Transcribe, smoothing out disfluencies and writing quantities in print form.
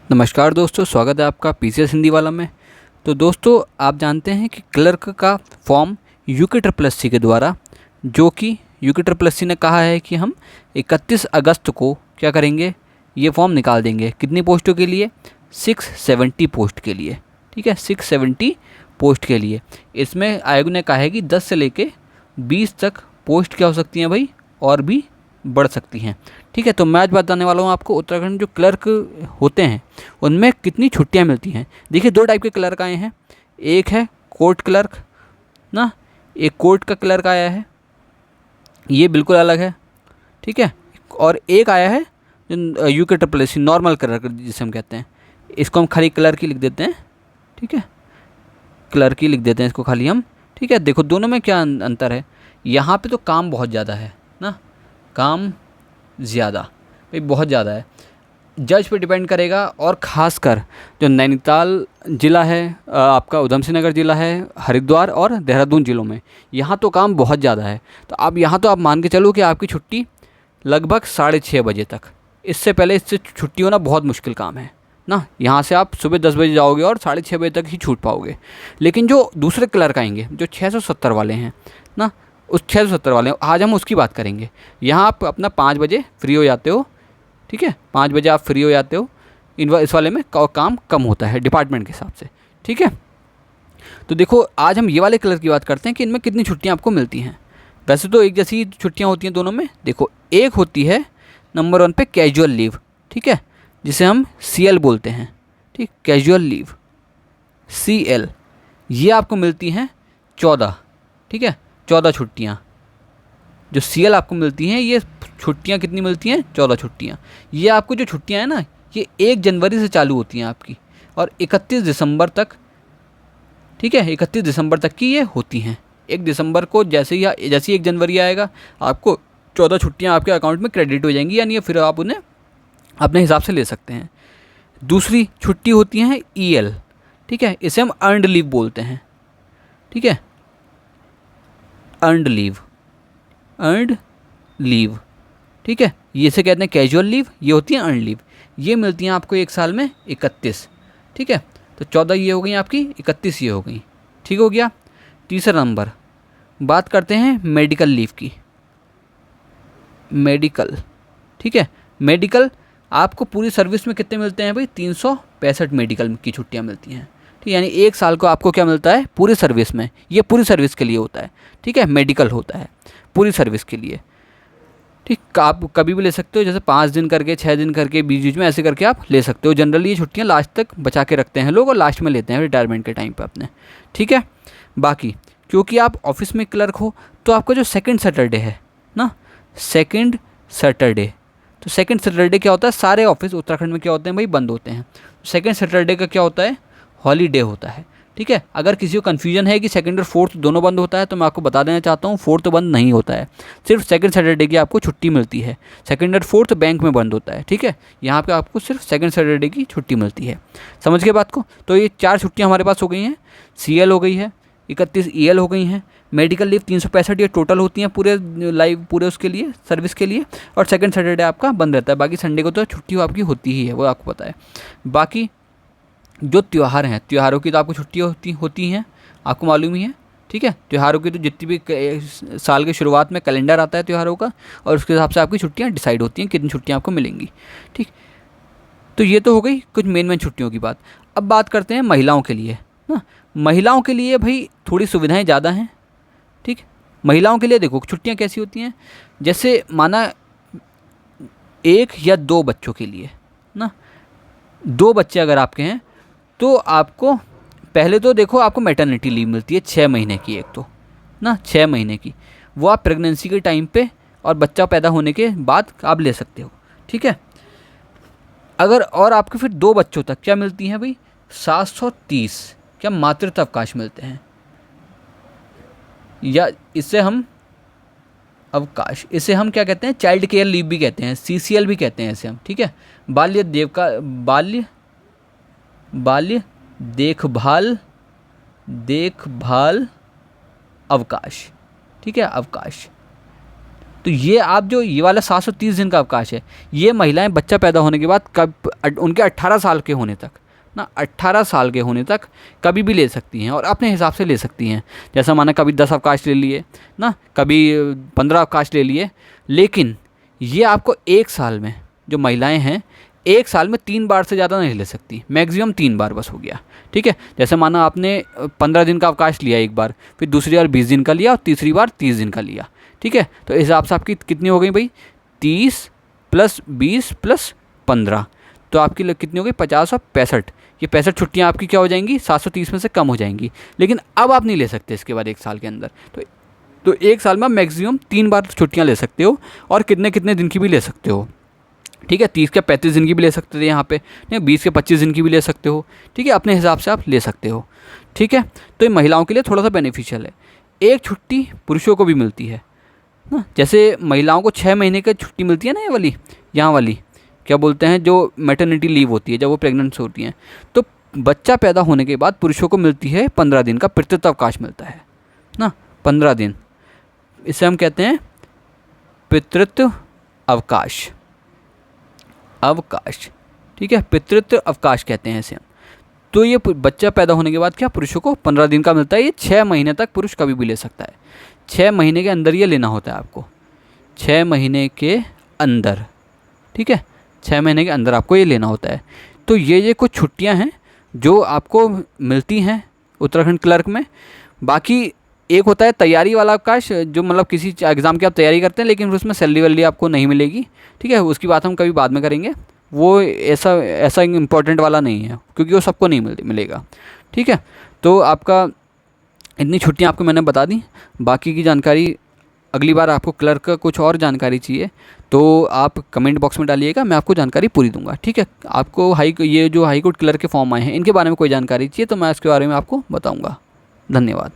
नमस्कार दोस्तों, स्वागत है आपका पीसीएस हिंदी वाला में। तो दोस्तों, आप जानते हैं कि क्लर्क का फॉर्म यूके के द्वारा, जो कि यूके ने कहा है कि हम 31 अगस्त को क्या करेंगे, ये फॉर्म निकाल देंगे। कितनी पोस्टों के लिए? 670 पोस्ट के लिए। ठीक है, 670 पोस्ट के लिए। इसमें आयोग ने कहा है कि 10 से लेके 20 तक पोस्ट क्या हो सकती हैं भाई, और भी बढ़ सकती हैं। ठीक है, तो मैं आज बताने वाला हूँ आपको उत्तराखंड जो क्लर्क होते हैं उनमें कितनी छुट्टियाँ मिलती हैं। देखिए, दो टाइप के क्लर्क आए हैं। एक है कोर्ट क्लर्क ना, एक कोर्ट का क्लर्क आया है, ये बिल्कुल अलग है। ठीक है, और एक आया है जो यूके नॉर्मल क्लर्क जिसे हम कहते हैं। इसको हम खाली क्लर्क ही लिख देते हैं। ठीक है, क्लर्क ही लिख देते हैं इसको खाली हम। ठीक है, देखो दोनों में क्या अंतर है। यहाँ पे तो काम बहुत ज़्यादा है ना, काम ज़्यादा भाई, बहुत ज़्यादा है। जज पे डिपेंड करेगा, और ख़ासकर जो नैनीताल ज़िला है, आपका उधम सिंह नगर ज़िला है, हरिद्वार और देहरादून ज़िलों में, यहाँ तो काम बहुत ज़्यादा है। तो अब यहाँ तो आप मान के चलो कि आपकी छुट्टी लगभग 6:30 बजे तक, इससे पहले इससे छुट्टी होना बहुत मुश्किल काम है ना। यहाँ से आप सुबह 10 बजे जाओगे और 6:30 बजे तक ही छूट पाओगे। लेकिन जो दूसरे क्लर्क आएंगे जो 670 वाले हैं ना, उस 670 वाले आज हम उसकी बात करेंगे। यहाँ आप अपना 5 बजे फ्री हो जाते हो। ठीक है, 5 बजे आप फ्री हो जाते हो। इस वाले में काम कम होता है डिपार्टमेंट के हिसाब से। ठीक है, तो देखो आज हम ये वाले क्लर्क की बात करते हैं कि इनमें कितनी छुट्टियाँ आपको मिलती हैं। वैसे तो एक जैसी छुट्टियाँ होती हैं दोनों में। देखो, एक होती है नंबर 1 पे कैजुअल लीव। ठीक है, जिसे हम CL बोलते हैं। ठीक, कैजुअल लीव CL, ये आपको मिलती हैं 14। ठीक है, 14 छुट्टियाँ जो CL आपको मिलती हैं। ये छुट्टियाँ कितनी मिलती हैं? 14 छुट्टियाँ। ये आपको जो छुट्टियाँ हैं ना, ये 1 जनवरी से चालू होती हैं आपकी, और 31 दिसंबर तक। ठीक है, 31 दिसंबर तक की ये होती हैं। 1 दिसंबर को जैसे ही 1 जनवरी आएगा, आपको 14 छुट्टियाँ आपके अकाउंट में क्रेडिट हो जाएंगी, यानी फिर आप उन्हें अपने हिसाब से ले सकते हैं। दूसरी छुट्टी होती हैं EL। ठीक है, इसे हम अर्नड लीव बोलते हैं। ठीक है, अर्नड लीव, अर्नड लीव। ठीक है, ये इसे कहते हैं कैजुअल लीव, ये होती है अर्नड लीव। ये मिलती हैं आपको एक साल में 31। ठीक है, तो 14 ये हो गई आपकी, 31 ये हो गई। ठीक हो गया। तीसरा नंबर, बात करते हैं मेडिकल लीव की। मेडिकल, ठीक है, मेडिकल आपको पूरी सर्विस में कितने मिलते हैं भाई? 365 मेडिकल की छुट्टियाँ मिलती हैं। ठीक, यानी एक साल को आपको क्या मिलता है पूरी सर्विस में? ये पूरी सर्विस के लिए होता है। ठीक है, मेडिकल होता है पूरी सर्विस के लिए। ठीक, आप कभी भी ले सकते हो, जैसे 5 दिन करके, 6 दिन करके, बीच में ऐसे करके आप ले सकते हो। जनरली ये छुट्टियाँ लास्ट तक बचा के रखते हैं लोग, और लास्ट में लेते हैं रिटायरमेंट के टाइम पे अपने। ठीक है, बाकी क्योंकि आप ऑफिस में क्लर्क हो, तो आपका जो सेकंड सैटरडे है ना, सेकंड सैटरडे, तो सेकंड सैटरडे क्या होता है? सारे ऑफिस उत्तराखंड में क्या होते हैं भाई? बंद होते हैं। सेकंड सैटरडे का क्या होता है? हॉलीडे होता है। ठीक है, अगर किसी को कन्फ्यूजन है कि सेकंड और फोर्थ दोनों बंद होता है, तो मैं आपको बता देना चाहता हूँ, फोर्थ बंद नहीं होता है। सिर्फ सेकंड सैटरडे की आपको छुट्टी मिलती है। सेकंड और फोर्थ बैंक में बंद होता है। ठीक है, यहाँ पे आपको सिर्फ सेकंड सैटरडे की छुट्टी मिलती है। समझ गए बात को? तो ये 4 छुट्टियाँ हमारे पास हो गई हैं। CL हो गई है, 31 EL हो गई हैं, मेडिकल लीव 365 ये टोटल होती हैं पूरे उसके लिए, सर्विस के लिए, और सेकंड सैटरडे आपका बंद रहता है। बाकी संडे को तो छुट्टी आपकी होती ही है, वो आपको पता है। बाकी जो त्यौहार हैं, त्योहारों की तो आपको छुट्टी होती हैं, आपको मालूम ही है। ठीक है, त्योहारों की तो जितनी भी साल की शुरुआत में कैलेंडर आता है त्योहारों का, और उसके हिसाब से आपकी छुट्टियां डिसाइड होती हैं कितनी छुट्टियां आपको मिलेंगी। ठीक, तो ये तो हो गई कुछ मेन छुट्टियों की बात। अब बात करते हैं महिलाओं के लिए ना। महिलाओं के लिए भाई थोड़ी सुविधाएँ ज़्यादा हैं। ठीक, महिलाओं के लिए देखो छुट्टियाँ कैसी होती हैं। जैसे माना 1 या 2 बच्चों के लिए ना, 2 बच्चे अगर आपके हैं, तो आपको पहले तो देखो आपको मैटरनिटी लीव मिलती है 6 महीने की, एक तो ना 6 महीने की, वो आप प्रेगनेंसी के टाइम पे और बच्चा पैदा होने के बाद आप ले सकते हो। ठीक है, अगर और आपके फिर 2 बच्चों तक क्या मिलती हैं भाई? 730 क्या मातृत्व अवकाश मिलते हैं, या इसे हम अवकाश, इसे हम क्या कहते हैं? चाइल्ड केयर लीव भी कहते हैं, CCL भी कहते हैं इसे हम। ठीक है, बाल्य देखभाल अवकाश। ठीक है, अवकाश, तो ये आप जो ये वाला 730 दिन का अवकाश है, ये महिलाएं बच्चा पैदा होने के बाद उनके 18 साल के होने तक ना, 18 साल के होने तक कभी भी ले सकती हैं और अपने हिसाब से ले सकती हैं। जैसा माना कभी 10 अवकाश ले लिए ना, कभी 15 अवकाश ले लिए, लेकिन ये आपको एक साल में, जो महिलाएं हैं एक साल में 3 बार से ज़्यादा नहीं ले सकती, मैक्सिमम 3 बार बस हो गया। ठीक है, जैसे माना आपने 15 दिन का अवकाश लिया एक बार, फिर दूसरी बार 20 दिन का लिया और तीसरी बार 30 दिन का लिया। ठीक है, तो इस हिसाब से आपकी कितनी हो गई भाई, 30 + 20 + 15, तो आपकी कितनी हो गई 50 और 65। ये 65 छुट्टियाँ आपकी क्या हो जाएंगी, 730 में से कम हो जाएंगी। लेकिन अब आप नहीं ले सकते इसके बाद एक साल के अंदर। तो एक साल में मैक्सिमम 3 बार छुट्टियाँ ले सकते हो, और कितने कितने दिन की भी ले सकते हो। ठीक है, 30 के 35 दिन की भी ले सकते थे यहाँ पे, नहीं 20 के 25 दिन की भी ले सकते हो। ठीक है, अपने हिसाब से आप ले सकते हो। ठीक है, तो ये महिलाओं के लिए थोड़ा सा बेनिफिशियल है। एक छुट्टी पुरुषों को भी मिलती है ना, जैसे महिलाओं को 6 महीने की छुट्टी मिलती है ना, ये वाली यहाँ वाली क्या बोलते हैं, जो मैटरनिटी लीव होती है जब वो प्रेग्नेंट होती हैं, तो बच्चा पैदा होने के बाद पुरुषों को मिलती है 15 दिन का पितृत्व अवकाश मिलता है ना, 15 दिन। इसे हम कहते हैं पितृत्व अवकाश। ठीक है, पितृत्व अवकाश कहते हैं इसे हम। तो ये बच्चा पैदा होने के बाद क्या पुरुषों को 15 दिन का मिलता है। ये 6 महीने तक पुरुष कभी भी ले सकता है। 6 महीने के अंदर ये लेना होता है आपको, 6 महीने के अंदर। ठीक है, 6 महीने के अंदर आपको ये लेना होता है। तो ये कुछ छुट्टियां हैं जो आपको मिलती हैं उत्तराखंड क्लर्क में। बाकी एक होता है तैयारी वाला अवकाश, जो मतलब किसी एग्ज़ाम की आप तैयारी करते हैं लेकिन उसमें सैलरी वैलरी आपको नहीं मिलेगी। ठीक है, उसकी बात हम कभी बाद में करेंगे। वो ऐसा इम्पोर्टेंट वाला नहीं है, क्योंकि वो सबको नहीं मिलेगा। ठीक है, तो आपका इतनी छुट्टियां आपको मैंने बता दी। बाकी की जानकारी अगली बार आपको क्लर्क का कुछ और जानकारी चाहिए तो आप कमेंट बॉक्स में डालिएगा, मैं आपको जानकारी पूरी दूंगा। ठीक है, आपको ये जो हाई कोर्ट क्लर्क के फॉर्म आए हैं इनके बारे में कोई जानकारी चाहिए तो मैं इसके बारे में आपको बताऊँगा। धन्यवाद।